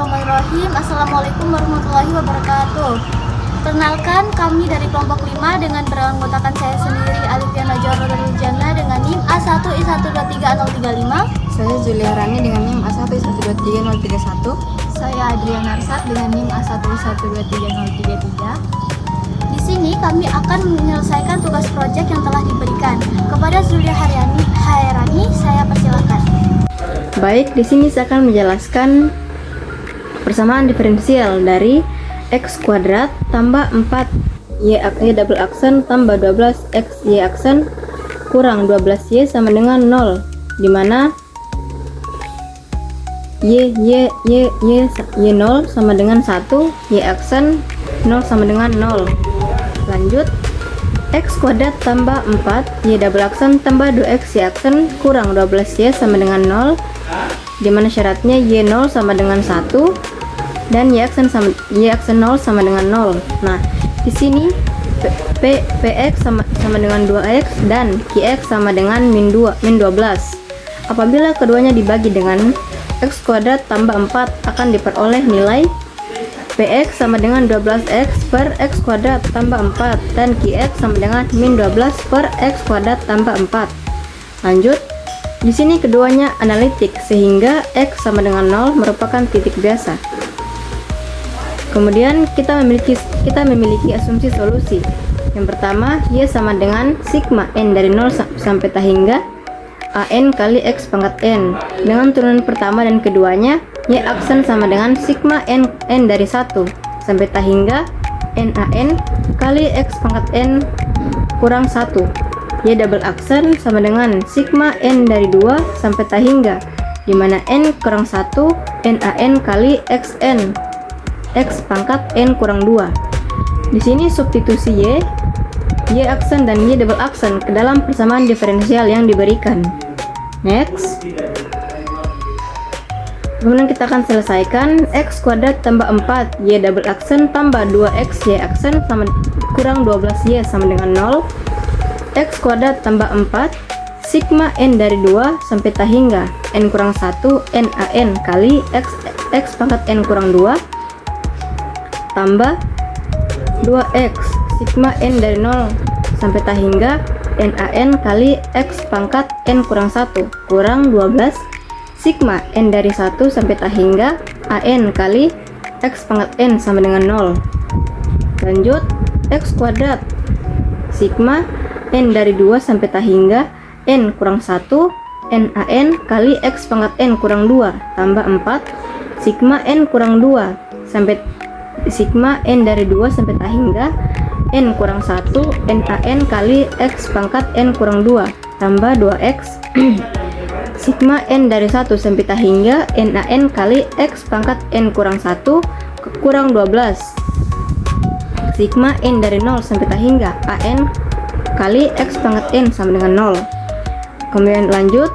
Bismillahirrahmanirrahim. Assalamualaikum warahmatullahi wabarakatuh. Perkenalkan, kami dari kelompok 5 dengan beranggotakan saya sendiri Alifia Najwa Rodarijana dengan NIM A1I123035. Saya Julia Rani dengan NIM A1I123031. Saya Adriana Arsat dengan NIM A1I123033. Di sini kami akan menyelesaikan tugas proyek yang telah diberikan. Kepada Zulia Hairani, saya persilakan. Baik, di sini saya akan menjelaskan persamaan diferensial dari x kuadrat tambah 4 y double aksen tambah 12 x y aksen kurang 12y sama dengan 0, di mana y 0 sama dengan 1, y aksen 0 sama dengan 0. Lanjut, x kuadrat tambah 4 y double aksen tambah 2x y aksen kurang 12y sama dengan 0, di mana syaratnya y 0 sama dengan 1 dan y aksen 0 sama dengan 0. Nah, di sini px sama dengan 2x dan qx sama dengan min 12. Apabila keduanya dibagi dengan x kuadrat tambah 4 akan diperoleh nilai px sama dengan 12x per x kuadrat tambah 4 dan qx sama dengan min 12 per x kuadrat tambah 4. Lanjut, di sini keduanya analitik sehingga x sama dengan 0 merupakan titik biasa. Kemudian kita memiliki asumsi solusi. Yang pertama, y sama dengan sigma n dari 0 sampai t hingga an kali x pangkat n. Dengan turunan pertama dan keduanya, y aksen sama dengan sigma n dari 1 sampai t hingga nan kali x pangkat n kurang 1. Y double aksen sama dengan sigma n dari 2 sampai t hingga, di mana n kurang 1 nan kali xn x pangkat n kurang 2. Di sini substitusi y aksen dan y double aksen ke dalam persamaan diferensial yang diberikan. Next. Kemudian kita akan selesaikan x kuadrat tambah 4 y double aksen tambah 2x y aksen sama kurang 12y sama dengan 0. X kuadrat tambah 4 sigma n dari 2 sampai t hingga n kurang 1 nan kali x pangkat n kurang 2 tambah 2x sigma n dari 0 sampai t hingga nan kali x pangkat n kurang 1 kurang 12 sigma n dari 1 sampai t hingga an kali x pangkat n sama dengan 0. Lanjut, x kuadrat sigma n dari 2 sampai t hingga n kurang 1 nan kali x pangkat n kurang 2 tambah 4 sigma n kurang 2 sampai sigma n dari 2 sampai t hingga n kurang 1 nan kali x pangkat n kurang 2 tambah 2x sigma n dari 1 sampai t hingga nan kali x pangkat n kurang 1 kurang 12 sigma n dari 0 sampai t hingga an kali x pangkat n sama dengan 0. Kemudian lanjut,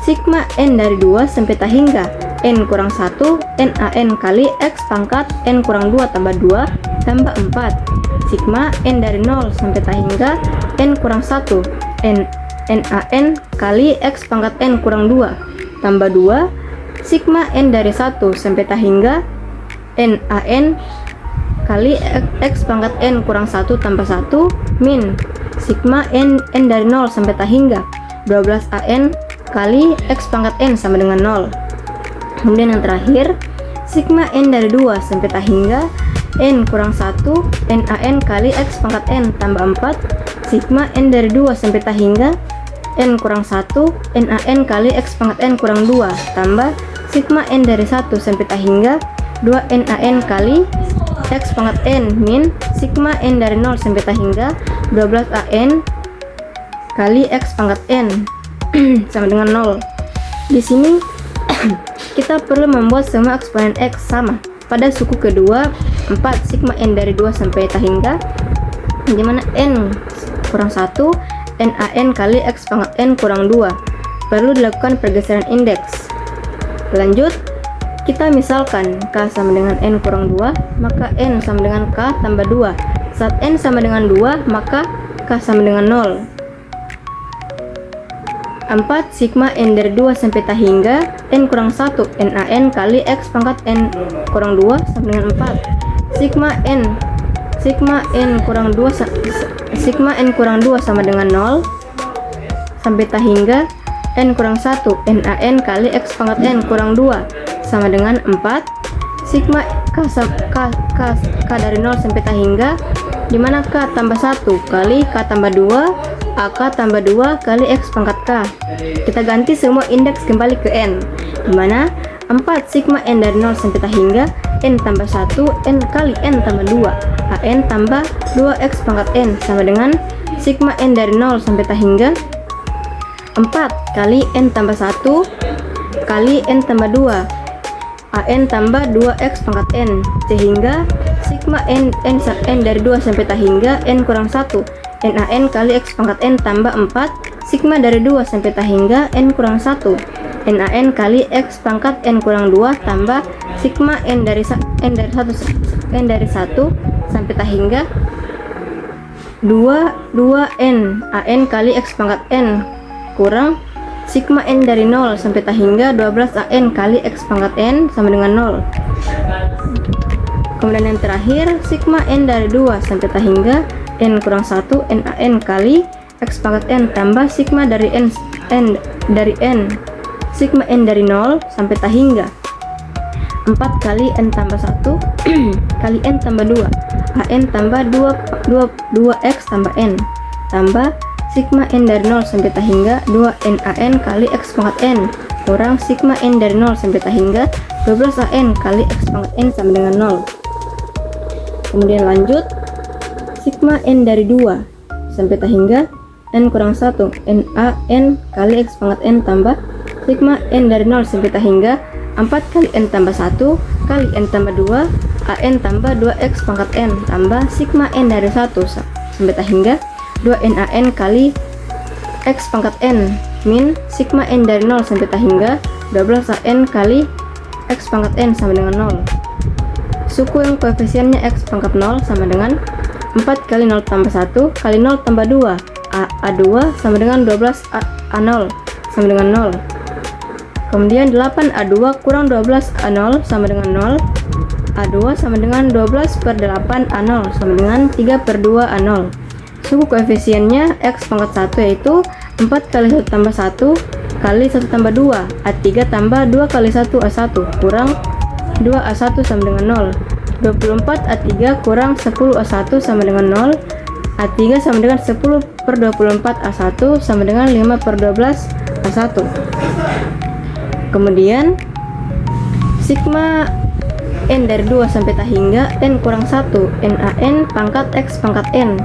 sigma n dari 2 sampai t hingga n kurang 1 nan kali x pangkat n kurang 2 tambah 2 tambah 4 sigma n dari 0 sampai t hingga n kurang 1 nan kali x pangkat n kurang 2 tambah 2 sigma n dari 1 sampai t hingga nan kali x pangkat n kurang 1 tambah 1 min sigma n dari 0 sampai t hingga 12 an kali x pangkat n sama dengan 0. Kemudian yang terakhir, sigma n dari 2 sampai t hingga n kurang 1 nan kali x pangkat n tambah 4 sigma n dari 2 sampai t hingga n kurang 1 nan kali x pangkat n kurang 2 tambah sigma n dari 1 sampai t hingga 2 nan kali x pangkat n min sigma n dari 0 sampai t hingga 12 an kali x pangkat n sama dengan 0. Di sini kita perlu membuat semua eksponen x sama pada suku kedua 4 sigma n dari 2 sampai t hingga, di mana n kurang 1 nan kali x pangkat n kurang 2. Perlu dilakukan pergeseran indeks. Lanjut, kita misalkan k sama dengan n kurang 2, maka n sama dengan k tambah 2. Saat n sama dengan 2, maka k sama dengan 0. 4 sigma n dari 2 sampai tak hingga n kurang 1 NaN kali X pangkat n kurang 2 sama dengan 4 sigma n kurang 2 sama dengan 0 sampai tak hingga n kurang 1 NaN kali X pangkat n kurang 2 sama dengan 4 sigma k dari 0 sampai tak hingga, dimana k tambah 1 kali k tambah 2 AK tambah 2 kali X pangkat K. Kita ganti semua indeks kembali ke N, dimana 4 sigma N dari 0 sampai tak hingga N tambah 1 N kali N tambah 2 AN tambah 2 X pangkat N sama dengan sigma N dari 0 sampai tak hingga 4 kali N tambah 1 kali N tambah 2 AN tambah 2X pangkat N, sehingga sigma N dari 2 sampai tak hingga N kurang 1 NaN kali X pangkat N tambah 4 sigma dari 2 sampai tak hingga N kurang 1 NaN kali X pangkat N kurang 2 tambah sigma N dari 1 sampai tak hingga 2N AN kali X pangkat N kurang sigma N dari 0 sampai tak hingga 12 AN kali X pangkat N sama dengan 0. Kemudian yang terakhir sigma N dari 2 sampai tak hingga N kurang 1 NaN kali X pangkat N tambah sigma dari N sigma N dari 0 sampai tak hingga 4 kali N tambah 1 kali N tambah 2 AN tambah 2X tambah N tambah sigma N dari 0 sampai tak hingga 2 NaN kali X pangkat N kurang sigma N dari 0 sampai tak hingga 12 AN kali X pangkat N sama dengan 0. Kemudian lanjut sigma N dari 2 sampai tak hingga N kurang 1 NaN kali X pangkat N tambah sigma N dari 0 sampai tak hingga 4 kali N tambah 1 kali N tambah 2 AN tambah 2X pangkat N tambah sigma N dari 1 sampai tak hingga 2 NaN kali X pangkat N min sigma N dari 0 sampai tak hingga 12 AN kali X pangkat N sama dengan 0. Suku yang koefisiennya X pangkat 0 sama dengan 4 kali 0 tambah 1 kali 0 tambah 2 A2 sama dengan 12 A0 sama dengan 0. Kemudian 8A2 kurang 12A0 sama dengan 0. A2 sama dengan 12 per 8 A0 sama dengan 3 per 2 A0. Suku koefisiennya X pangkat 1 yaitu 4 kali 1 tambah 1 kali 1 tambah 2 A3 tambah 2 kali 1 A1 kurang 2 A1 sama dengan 0. 24 A3 kurang 10 A1 sama dengan 0. A3 sama dengan 10 per 24 A1 sama dengan 5 per 12 A1. Kemudian sigma N dari 2 sampai tak hingga N kurang 1 NaN pangkat X pangkat N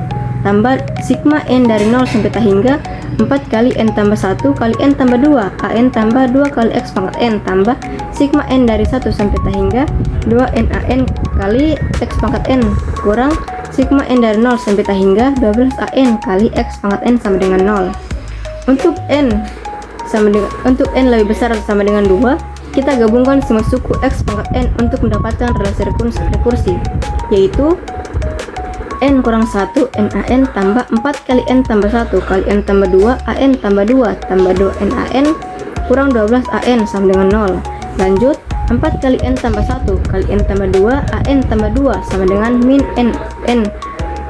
tambah sigma N dari 0 sampai tak hingga 4 kali N tambah 1 kali N tambah 2 AN tambah 2 kali X pangkat N tambah sigma N dari 1 sampai tak hingga 2 NaN kali X pangkat N kurang sigma N dari 0 sampai tak hingga 12 AN kali X pangkat N sama dengan 0. Untuk N lebih besar atau sama dengan 2, kita gabungkan semua suku X pangkat N untuk mendapatkan relasi rekursi, yaitu N kurang 1 NaN tambah 4 kali N tambah 1 kali N tambah 2 AN tambah 2 tambah 2 NaN kurang 12 AN sama dengan 0. Lanjut 4 kali N tambah 1 kali N tambah 2 AN tambah 2 sama dengan min N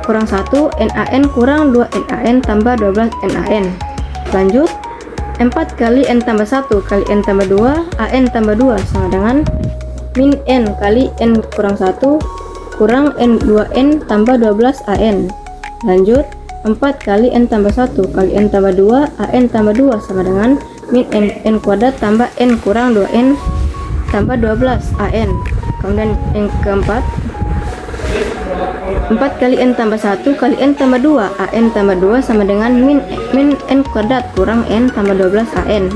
kurang 1 NaN kurang 2 NaN tambah 12 NaN. Lanjut 4 kali N tambah 1 kali N tambah 2 AN tambah 2 sama dengan min N kali N kurang 1 kurang N2N tambah 12 AN. Lanjut 4 kali N tambah 1 kali N tambah 2 AN tambah 2 sama dengan min N kuadrat tambah N kurang 2N tambah 12 AN. Kemudian yang keempat 4 kali N tambah 1 kali N tambah 2 AN tambah 2 sama dengan min N kuadrat kurang N tambah 12 AN.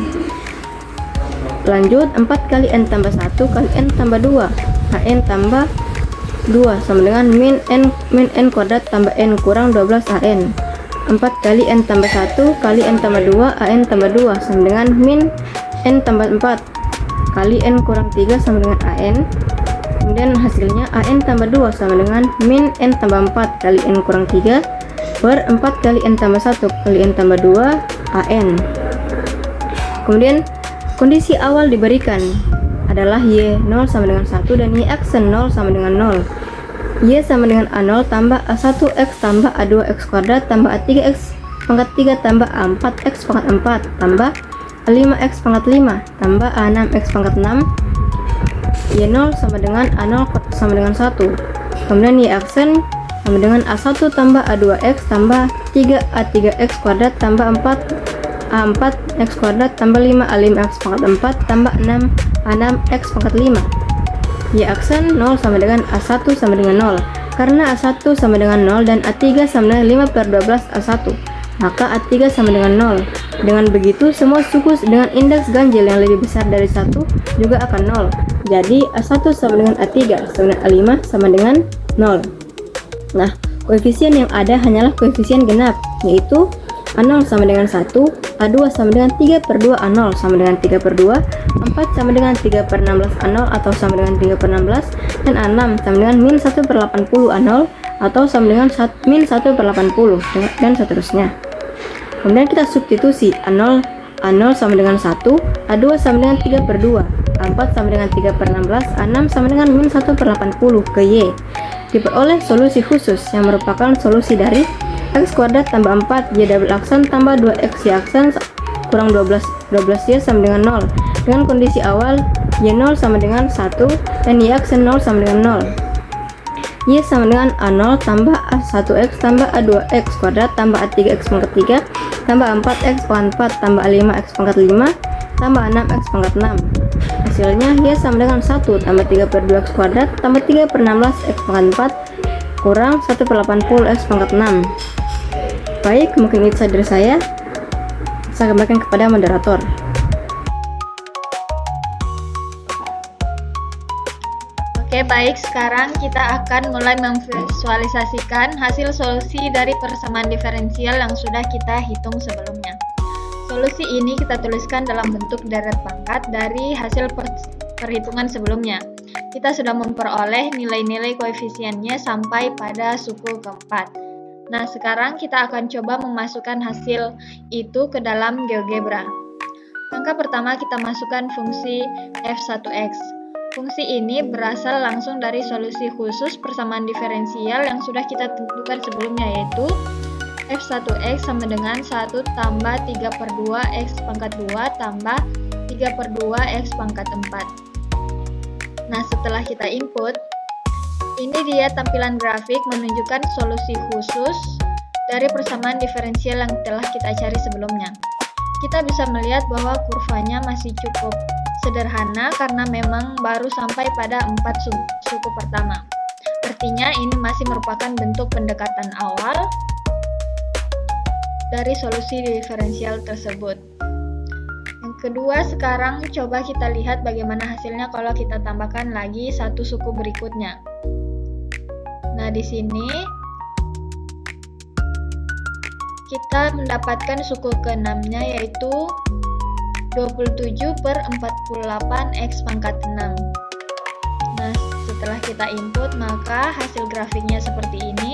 Lanjut 4 kali N tambah 1 kali N tambah 2 AN tambah 2 sama dengan min N kuadrat tambah N kurang 12 AN. 4 kali N tambah 1 kali N tambah 2 AN tambah 2 sama dengan min N tambah 4 kali N kurang 3 sama dengan AN. Kemudian hasilnya AN tambah 2 sama dengan min N tambah 4 kali N kurang 3 per 4 kali N tambah 1 kali N tambah 2 AN. Kemudian kondisi awal diberikan adalah Y 0 sama dengan 1 dan Y aksen 0 sama dengan 0. Y sama dengan A0 tambah A1X tambah A2X kuadrat tambah A3X pangkat 3 tambah A4X pangkat 4 tambah A5X pangkat 5 tambah A6X pangkat 6. Y0 sama dengan A0 sama dengan 1. Kemudian Y aksen sama dengan A1 tambah A2X tambah 3A3X kuadrat tambah 4A4X kuadrat tambah 5A5X pangkat 4 tambah 6A6X pangkat 5. Y aksen 0 sama dengan A1 sama dengan 0. Karena A1 sama dengan 0 dan A3 sama dengan 5/12 A1, maka A3 sama dengan 0. Dengan begitu, semua suku dengan indeks ganjil yang lebih besar dari 1 juga akan 0. Jadi A1 sama dengan A3 sama dengan A5 sama dengan 0. Nah, koefisien yang ada hanyalah koefisien genap, yaitu A0 sama dengan 1, A2 sama dengan 3/2 A0 sama dengan 3/2, 4 sama dengan 3/16 A0 atau sama dengan 3/16, dan A6 sama dengan min 1/80 A0 atau sama dengan min 1/80, dan seterusnya. Kemudian kita substitusi A0 sama dengan 1, A2 sama dengan 3/2, A4 sama dengan 3/16, A6 sama dengan min 1/80 ke Y. Diperoleh solusi khusus yang merupakan solusi dari X kuadrat tambah 4 Y double aksen tambah 2X Y aksen kurang 12 Y sama dengan 0 dengan kondisi awal Y0 sama dengan 1 dan Y aksen 0 sama dengan 0. Y sama dengan A0 tambah A1X tambah A2X kuadrat tambah A3X pangkat 3 tambah 4X pangkat 4 tambah A5X pangkat 5 tambah 6X pangkat 6. Hasilnya Y sama dengan 1 tambah 3/2X kuadrat tambah 3/16X pangkat 4 kurang 1/80X pangkat 6. Baik, mungkin itu saja dari saya. Saya kembalikan kepada moderator. Oke, baik. Sekarang kita akan mulai memvisualisasikan hasil solusi dari persamaan diferensial yang sudah kita hitung sebelumnya. Solusi ini kita tuliskan dalam bentuk deret pangkat dari hasil perhitungan sebelumnya. Kita sudah memperoleh nilai-nilai koefisiennya sampai pada suku keempat. Nah, sekarang kita akan coba memasukkan hasil itu ke dalam GeoGebra. Langkah pertama kita masukkan fungsi f1x. Fungsi ini berasal langsung dari solusi khusus persamaan diferensial yang sudah kita tentukan sebelumnya, yaitu f1x sama dengan 1 tambah 3/2 x pangkat 2 tambah 3/2 x pangkat 4. Nah, setelah kita input, ini dia tampilan grafik menunjukkan solusi khusus dari persamaan diferensial yang telah kita cari sebelumnya. Kita bisa melihat bahwa kurvanya masih cukup sederhana karena memang baru sampai pada 4 suku pertama. Artinya ini masih merupakan bentuk pendekatan awal dari solusi diferensial tersebut. Yang kedua, sekarang coba kita lihat bagaimana hasilnya kalau kita tambahkan lagi satu suku berikutnya. Nah, di sini kita mendapatkan suku ke-6-nya, yaitu 27/48 X pangkat 6. Nah, setelah kita input, maka hasil grafiknya seperti ini.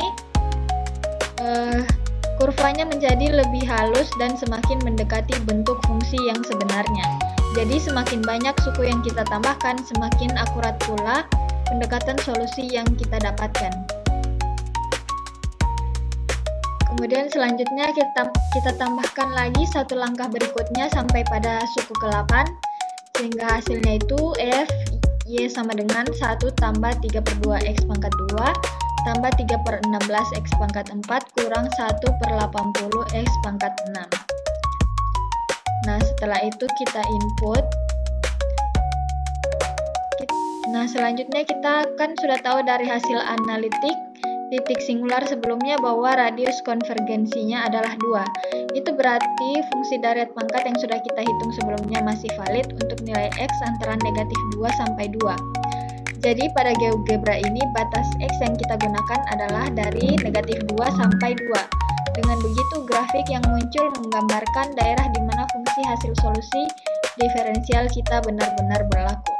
Kurvanya menjadi lebih halus dan semakin mendekati bentuk fungsi yang sebenarnya. Jadi semakin banyak suku yang kita tambahkan, semakin akurat pula pendekatan solusi yang kita dapatkan. Kemudian selanjutnya kita tambahkan lagi satu langkah berikutnya sampai pada suku ke-8, sehingga hasilnya itu f y sama dengan 1 tambah 3/2 x pangkat 2 tambah 3/16 x pangkat 4 kurang 1/80 x pangkat 6. Nah, setelah itu kita input. Nah, selanjutnya kita kan sudah tahu dari hasil analitik titik singular sebelumnya bahwa radius konvergensinya adalah 2. Itu berarti fungsi deret pangkat yang sudah kita hitung sebelumnya masih valid untuk nilai x antara negatif 2 sampai 2. Jadi pada GeoGebra ini batas x yang kita gunakan adalah dari negatif 2 sampai 2. Dengan begitu grafik yang muncul menggambarkan daerah di mana fungsi hasil solusi diferensial kita benar-benar berlaku.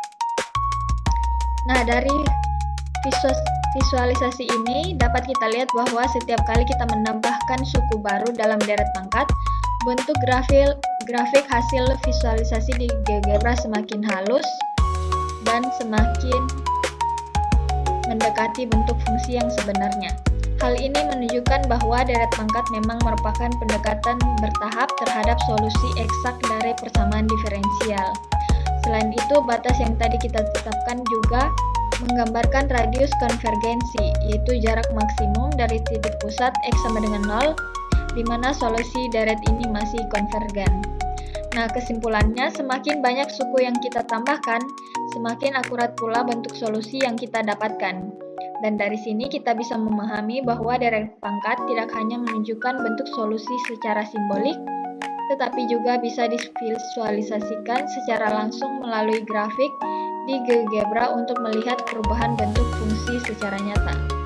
Nah, dari visualisasi ini dapat kita lihat bahwa setiap kali kita menambahkan suku baru dalam deret pangkat, bentuk grafik hasil visualisasi di GeoGebra semakin halus dan semakin mendekati bentuk fungsi yang sebenarnya. Hal ini menunjukkan bahwa deret pangkat memang merupakan pendekatan bertahap terhadap solusi eksak dari persamaan diferensial. Selain itu, batas yang tadi kita tetapkan juga menggambarkan radius konvergensi, yaitu jarak maksimum dari titik pusat X sama dengan 0, di mana solusi deret ini masih konvergen. Nah, kesimpulannya, semakin banyak suku yang kita tambahkan, semakin akurat pula bentuk solusi yang kita dapatkan. Dan dari sini kita bisa memahami bahwa deret pangkat tidak hanya menunjukkan bentuk solusi secara simbolik, tetapi juga bisa divisualisasikan secara langsung melalui grafik di GeoGebra untuk melihat perubahan bentuk fungsi secara nyata.